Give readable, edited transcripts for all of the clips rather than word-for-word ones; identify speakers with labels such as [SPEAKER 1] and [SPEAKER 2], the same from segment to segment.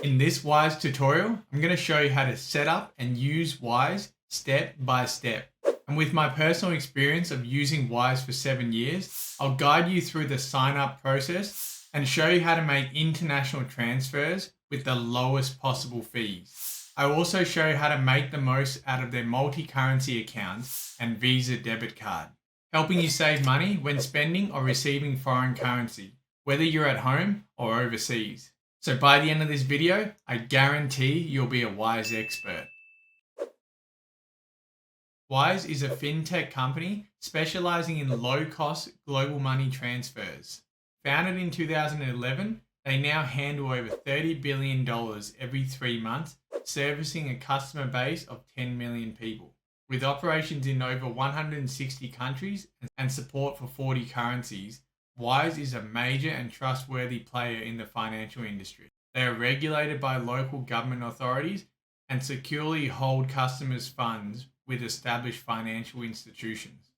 [SPEAKER 1] In this Wise tutorial, I'm going to show you how to set up and use Wise step by step. And with my personal experience of using Wise for 7 years, I'll guide you through the sign up process and show you how to make international transfers with the lowest possible fees. I will also show you how to make the most out of their multi-currency accounts and Visa debit card, helping you save money when spending or receiving foreign currency, whether you're at home or overseas. So by the end of this video, I guarantee you'll be a Wise expert. Wise is a fintech company specializing in low-cost global money transfers. Founded in 2011, they now handle over $30 billion every 3 months, servicing a customer base of 10 million people. With operations in over 160 countries and support for 40 currencies, Wise is a major and trustworthy player in the financial industry. They are regulated by local government authorities and securely hold customers' funds with established financial institutions.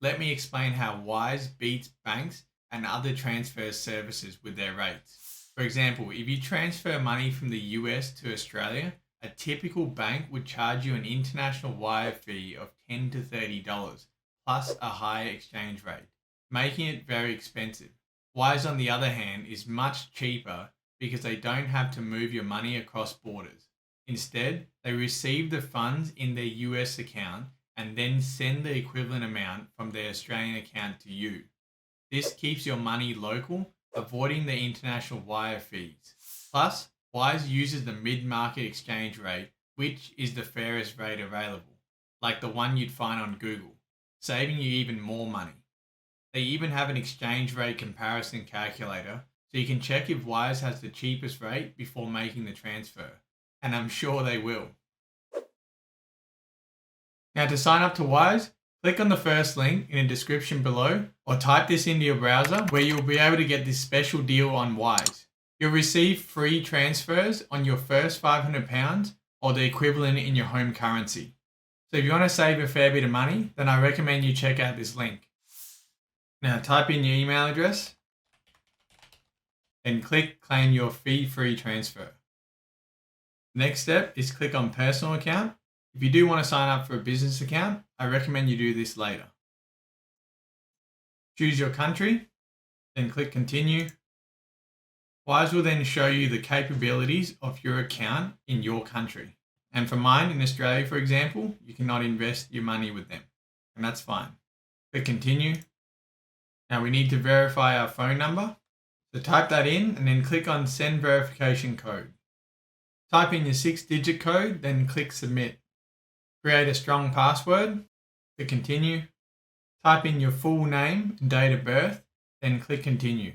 [SPEAKER 1] Let me explain how Wise beats banks and other transfer services with their rates. For example, if you transfer money from the US to Australia, a typical bank would charge you an international wire fee of $10 to $30 plus a higher exchange rate, making it very expensive. Wise, on the other hand, is much cheaper because they don't have to move your money across borders. Instead, they receive the funds in their US account and then send the equivalent amount from their Australian account to you. This keeps your money local, avoiding the international wire fees. Plus, Wise uses the mid-market exchange rate, which is the fairest rate available, like the one you'd find on Google, saving you even more money. They even have an exchange rate comparison calculator, so you can check if Wise has the cheapest rate before making the transfer. And I'm sure they will. Now, to sign up to Wise, click on the first link in the description below or type this into your browser where you'll be able to get this special deal on Wise. You'll receive free transfers on your first £500 or the equivalent in your home currency. So if you want to save a fair bit of money, then I recommend you check out this link. Now type in your email address, then click claim your fee-free transfer. Next step is click on personal account. If you do want to sign up for a business account, I recommend you do this later. Choose your country, then click continue. Wise will then show you the capabilities of your account in your country. And for mine in Australia, for example, you cannot invest your money with them, and that's fine. Click continue. Now we need to verify our phone number. So type that in and then click on send verification code. Type in your 6-digit code, then click submit. Create a strong password, click continue. Type in your full name and date of birth, then click continue.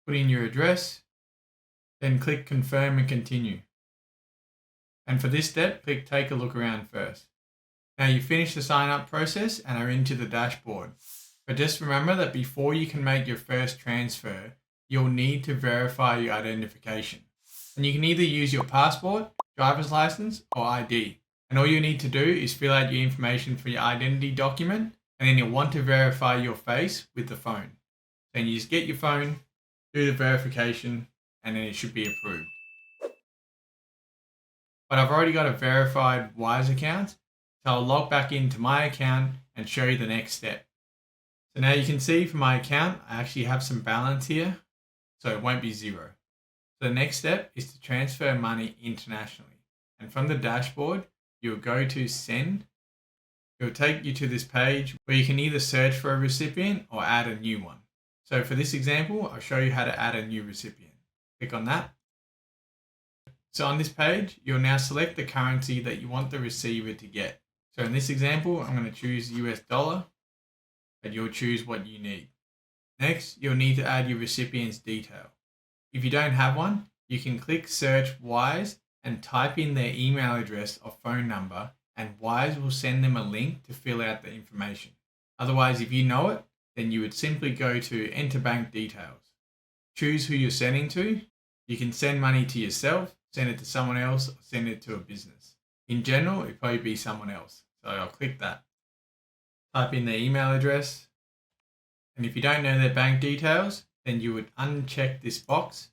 [SPEAKER 1] Put in your address, then click confirm and continue. And for this step, click take a look around first. Now you finish the sign up process and are into the dashboard. But just remember that before you can make your first transfer, you'll need to verify your identification. And you can either use your passport, driver's license, or ID. And all you need to do is fill out your information for your identity document, and then you'll want to verify your face with the phone. Then you just get your phone, do the verification, and then it should be approved. But I've already got a verified Wise account, so I'll log back into my account and show you the next step. So now you can see for my account, I actually have some balance here, so it won't be zero. So the next step is to transfer money internationally. And from the dashboard, you'll go to send. It'll take you to this page where you can either search for a recipient or add a new one. So for this example, I'll show you how to add a new recipient. Click on that. So on this page, you'll now select the currency that you want the receiver to get. So in this example, I'm going to choose US dollar, and you'll choose what you need. Next, you'll need to add your recipient's detail. If you don't have one, you can click search Wise and type in their email address or phone number, and Wise will send them a link to fill out the information. Otherwise, if you know it, then you would simply go to enter bank details. Choose who you're sending to. You can send money to yourself, send it to someone else, or send it to a business. In general, it'd probably be someone else. So I'll click that. Type in their email address. And if you don't know their bank details, then you would uncheck this box,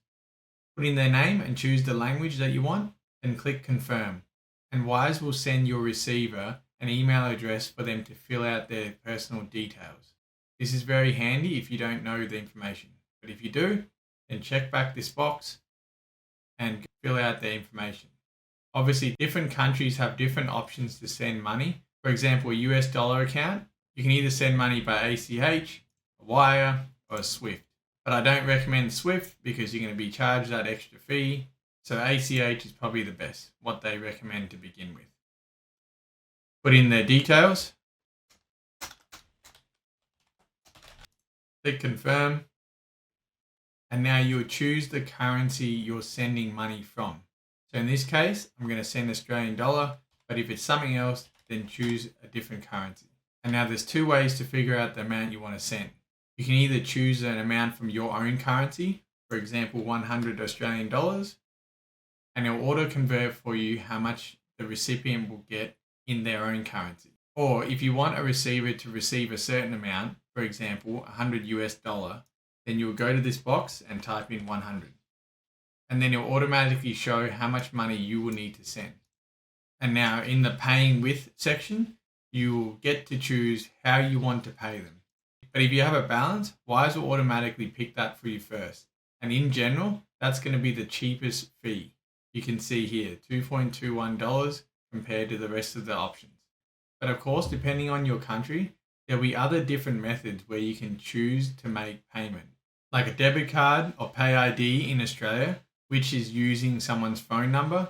[SPEAKER 1] Put in their name and choose the language that you want, then click confirm. And Wise will send your receiver an email address for them to fill out their personal details. This is very handy if you don't know the information, but if you do, then check back this box and fill out their information. Obviously, different countries have different options to send money. For example, a US dollar account, you can either send money by ACH, a wire, or a SWIFT. But I don't recommend SWIFT because you're going to be charged that extra fee. So ACH is probably the best, what they recommend to begin with. Put in their details. Click confirm. And now you'll choose the currency you're sending money from. So in this case, I'm going to send Australian dollar, but if it's something else, then choose a different currency. And now there's two ways to figure out the amount you want to send. You can either choose an amount from your own currency, for example, 100 Australian dollars, and it'll auto convert for you how much the recipient will get in their own currency. Or if you want a receiver to receive a certain amount, for example, 100 US dollar, then you'll go to this box and type in 100. And then it'll automatically show how much money you will need to send. And now in the paying with section, you will get to choose how you want to pay them. But if you have a balance, Wise will automatically pick that for you first. And in general, that's going to be the cheapest fee. You can see here, $2.21 compared to the rest of the options. But of course, depending on your country, there'll be other different methods where you can choose to make payment. Like a debit card or Pay ID in Australia, which is using someone's phone number,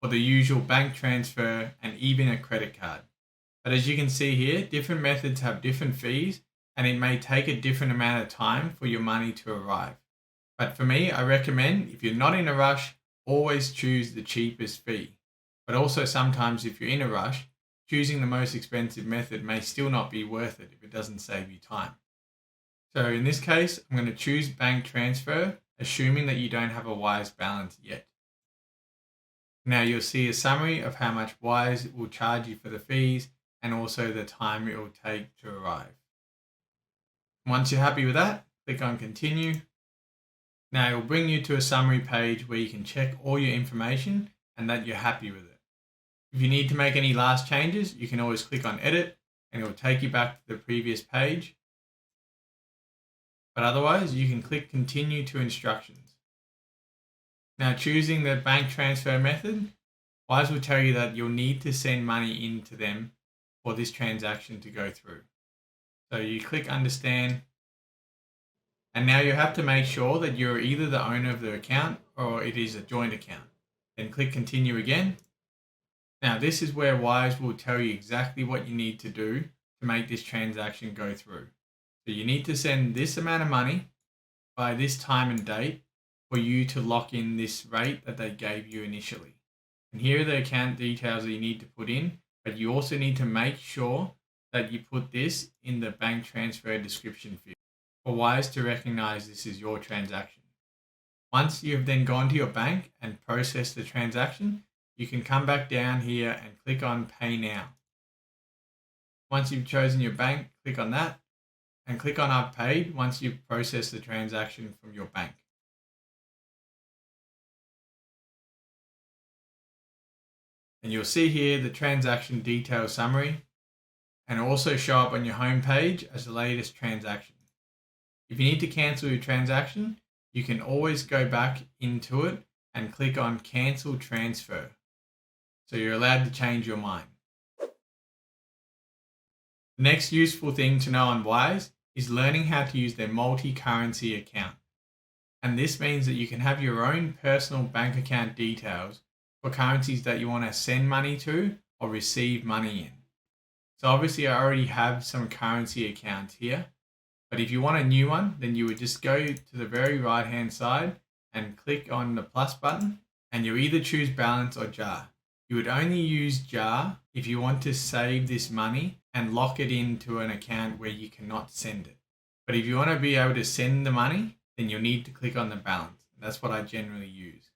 [SPEAKER 1] or the usual bank transfer, and even a credit card. But as you can see here, different methods have different fees, and it may take a different amount of time for your money to arrive. But for me, I recommend, if you're not in a rush, always choose the cheapest fee. But also sometimes if you're in a rush, choosing the most expensive method may still not be worth it if it doesn't save you time. So in this case, I'm going to choose bank transfer, assuming that you don't have a Wise balance yet. Now you'll see a summary of how much Wise will charge you for the fees and also the time it will take to arrive. Once you're happy with that, click on continue. Now it will bring you to a summary page where you can check all your information and that you're happy with it. If you need to make any last changes, you can always click on edit and it will take you back to the previous page. But otherwise, you can click continue to instructions. Now choosing the bank transfer method, Wise will tell you that you'll need to send money into them for this transaction to go through. So you click understand, and now you have to make sure that you're either the owner of the account or it is a joint account. Then click continue again. Now this is where Wise will tell you exactly what you need to do to make this transaction go through. So you need to send this amount of money by this time and date for you to lock in this rate that they gave you initially. And here are the account details that you need to put in, but you also need to make sure that you put this in the bank transfer description field for Wise to recognize this is your transaction. Once you've then gone to your bank and processed the transaction, you can come back down here and click on Pay Now. Once you've chosen your bank, click on that and click on I've paid once you've processed the transaction from your bank. And you'll see here the transaction detail summary, and it'll also show up on your home page as the latest transaction. If you need to cancel your transaction, you can always go back into it and click on cancel transfer. So you're allowed to change your mind. The next useful thing to know on Wise is learning how to use their multi-currency account. And this means that you can have your own personal bank account details for currencies that you want to send money to or receive money in. So obviously I already have some currency accounts here, but if you want a new one, then you would just go to the very right hand side and click on the plus button, and you'll either choose balance or jar. You would only use jar if you want to save this money and lock it into an account where you cannot send it. But if you want to be able to send the money, then you'll need to click on the balance. That's what I generally use.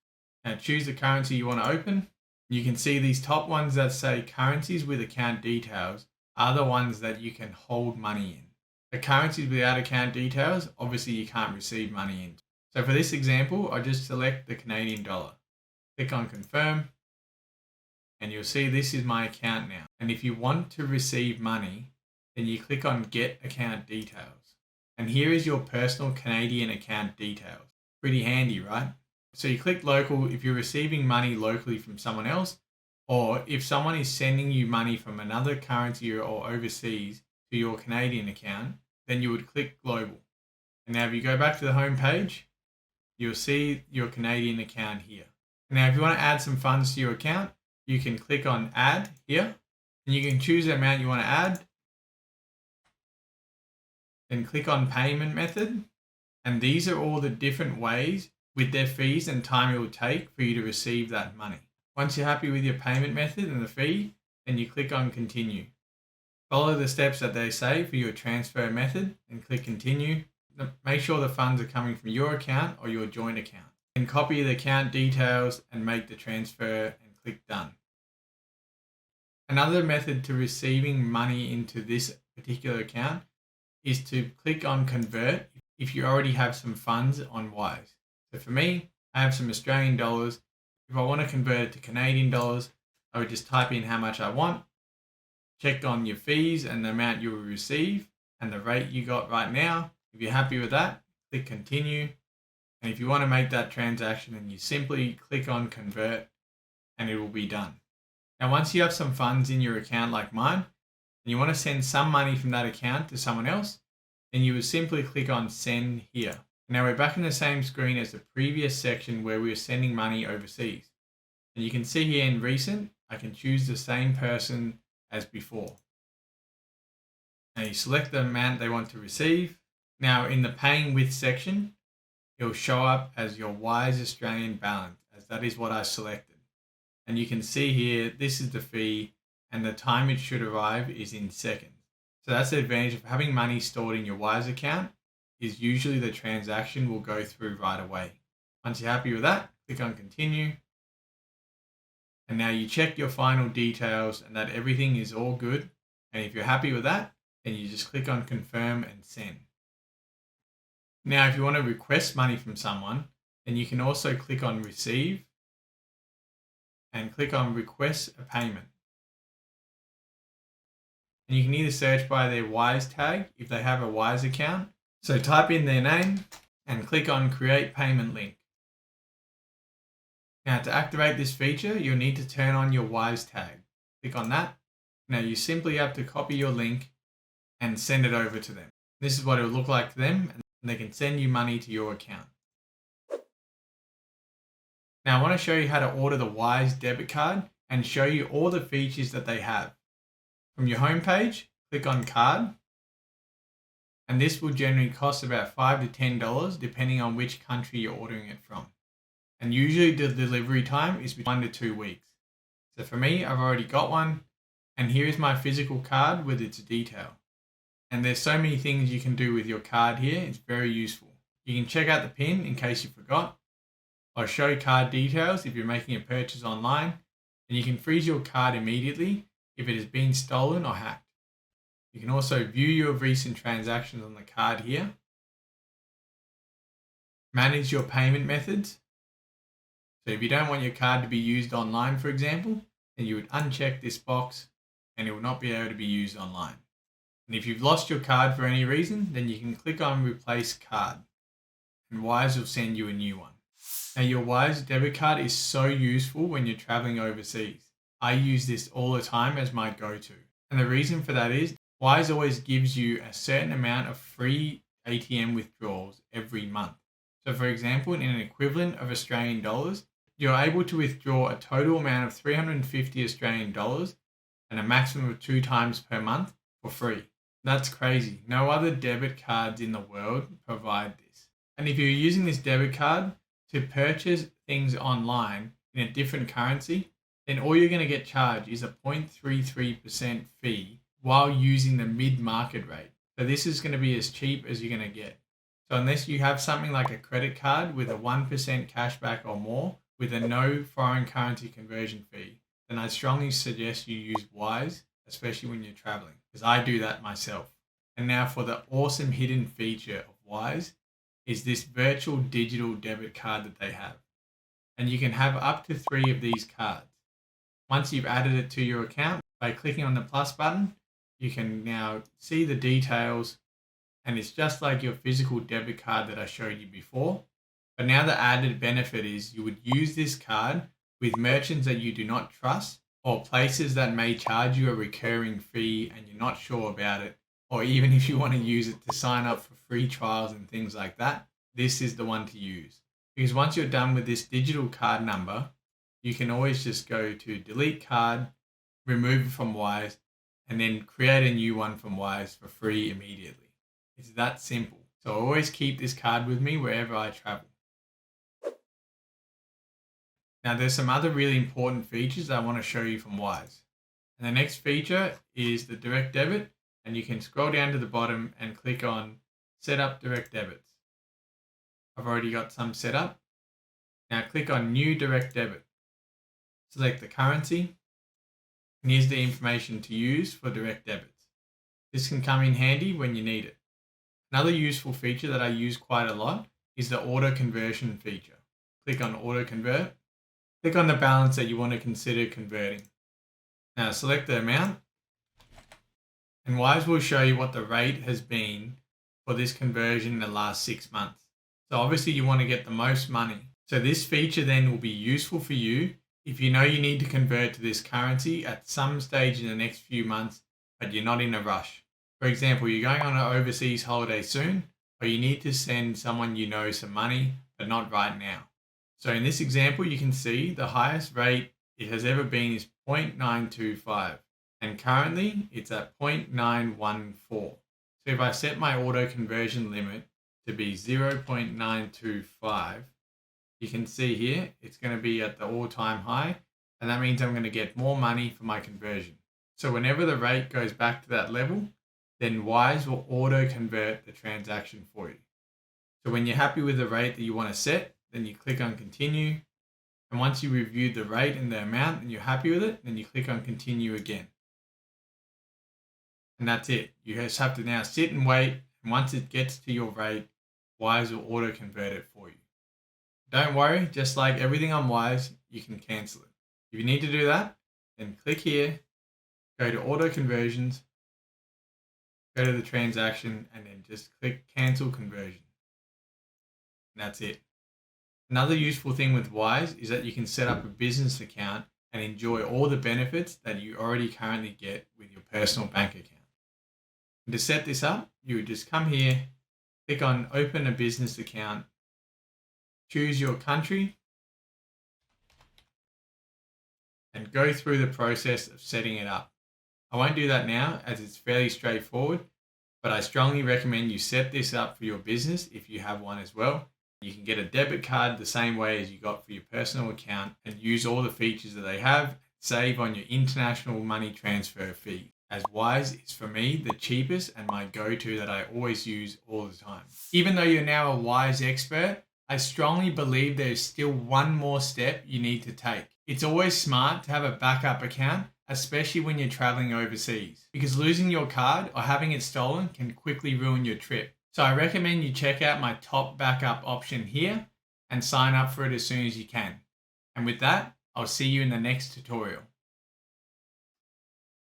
[SPEAKER 1] Now choose the currency you want to open. You can see these top ones that say currencies with account details are the ones that you can hold money in. The currencies without account details, obviously you can't receive money in. So for this example, I just select the Canadian dollar, click on confirm, and you'll see this is my account now. And if you want to receive money, then you click on get account details. And here is your personal Canadian account details. Pretty handy, right? So you click local if you're receiving money locally from someone else, or if someone is sending you money from another currency or overseas to your Canadian account, then you would click global. And now if you go back to the home page, you'll see your Canadian account here. Now if you want to add some funds to your account, you can click on add here, and you can choose the amount you want to add. Then click on payment method. And these are all the different ways with their fees and time it will take for you to receive that money. Once you're happy with your payment method and the fee, then you click on continue. Follow the steps that they say for your transfer method and click continue. Make sure the funds are coming from your account or your joint account. Then copy the account details and make the transfer and click done. Another method to receiving money into this particular account is to click on convert if you already have some funds on Wise. So for me, I have some Australian dollars. If I want to convert it to Canadian dollars, I would just type in how much I want, check on your fees and the amount you will receive and the rate you got right now. If you're happy with that, click continue. And if you want to make that transaction, then you simply click on convert and it will be done. Now, once you have some funds in your account like mine, and you want to send some money from that account to someone else, then you would simply click on send here. Now we're back in the same screen as the previous section where we were sending money overseas. And you can see here in recent, I can choose the same person as before. Now you select the amount they want to receive. Now in the paying with section, it will show up as your Wise Australian balance, as that is what I selected. And you can see here, this is the fee and the time it should arrive is in seconds. So that's the advantage of having money stored in your Wise account, is usually the transaction will go through right away. Once you're happy with that, click on continue. And now you check your final details and that everything is all good. And if you're happy with that, then you just click on confirm and send. Now, if you want to request money from someone, then you can also click on receive and click on request a payment. And you can either search by their Wise tag if they have a Wise account. So type in their name and click on create payment link. Now to activate this feature, you'll need to turn on your Wise tag. Click on that. Now you simply have to copy your link and send it over to them. This is what it will look like to them, and they can send you money to your account. Now I want to show you how to order the Wise debit card and show you all the features that they have. From your home page, click on card. And this will generally cost about $5 to $10 depending on which country you're ordering it from. And usually the delivery time is between 1 to 2 weeks. So for me, I've already got one. And here is my physical card with its detail. And there's so many things you can do with your card here. It's very useful. You can check out the PIN in case you forgot. Or show card details if you're making a purchase online. And you can freeze your card immediately if it has been stolen or hacked. You can also view your recent transactions on the card here. Manage your payment methods. So if you don't want your card to be used online, for example, then you would uncheck this box and it will not be able to be used online. And if you've lost your card for any reason, then you can click on replace card and Wise will send you a new one. Now your Wise debit card is so useful when you're traveling overseas. I use this all the time as my go-to. And the reason for that is Wise always gives you a certain amount of free ATM withdrawals every month. So for example, in an equivalent of Australian dollars, you're able to withdraw a total amount of 350 Australian dollars and a maximum of 2 times per month for free. That's crazy. No other debit cards in the world provide this. And if you're using this debit card to purchase things online in a different currency, then all you're going to get charged is a 0.33% fee while using the mid-market rate. So this is going to be as cheap as you're going to get. So unless you have something like a credit card with a 1% cashback or more with a no foreign currency conversion fee, then I strongly suggest you use Wise, especially when you're traveling, because I do that myself. And now for the awesome hidden feature of Wise, is this virtual digital debit card that they have. And you can have up to 3 of these cards. Once you've added it to your account, by clicking on the plus button, you can now see the details, and it's just like your physical debit card that I showed you before. But now the added benefit is you would use this card with merchants that you do not trust, or places that may charge you a recurring fee and you're not sure about it, or even if you want to use it to sign up for free trials and things like that, this is the one to use. Because once you're done with this digital card number, you can always just go to delete card, remove it from Wise, and then create a new one from Wise for free immediately. It's that simple. So I always keep this card with me wherever I travel. Now there's some other really important features that I want to show you from Wise. And the next feature is the direct debit, and you can scroll down to the bottom and click on set up direct debits. I've already got some set up. Now click on new direct debit. Select the currency, and here's the information to use for direct debits. This can come in handy when you need it. Another useful feature that I use quite a lot is the auto conversion feature. Click on auto convert. Click on the balance that you want to consider converting. Now select the amount, and Wise will show you what the rate has been for this conversion in the last 6 months. So obviously you want to get the most money. So this feature then will be useful for you if you know you need to convert to this currency at some stage in the next few months, but you're not in a rush. For example, you're going on an overseas holiday soon, or you need to send someone you know some money, but not right now. So in this example, you can see the highest rate it has ever been is 0.925, and currently it's at 0.914. So if I set my auto conversion limit to be 0.925, you can see here it's going to be at the all-time high, and that means I'm going to get more money for my conversion. So whenever the rate goes back to that level, then Wise will auto convert the transaction for you. So when you're happy with the rate that you want to set, then you click on continue. And once you reviewed the rate and the amount and you're happy with it, then you click on continue again. And that's it. You just have to now sit and wait. And once it gets to your rate, Wise will auto convert it for you. Don't worry, just like everything on Wise, you can cancel it. If you need to do that, then click here, go to auto conversions, go to the transaction, and then just click cancel conversion. And that's it. Another useful thing with Wise is that you can set up a business account and enjoy all the benefits that you already currently get with your personal bank account. And to set this up, you would just come here, click on open a business account, choose your country, and go through the process of setting it up. I won't do that now as it's fairly straightforward, but I strongly recommend you set this up for your business if you have one as well. You can get a debit card the same way as you got for your personal account and use all the features that they have, save on your international money transfer fee, as Wise is for me the cheapest and my go-to that I always use all the time. Even though you're now a Wise expert, I strongly believe there's still one more step you need to take. It's always smart to have a backup account, especially when you're traveling overseas, because losing your card or having it stolen can quickly ruin your trip. So I recommend you check out my top backup option here and sign up for it as soon as you can. And with that, I'll see you in the next tutorial.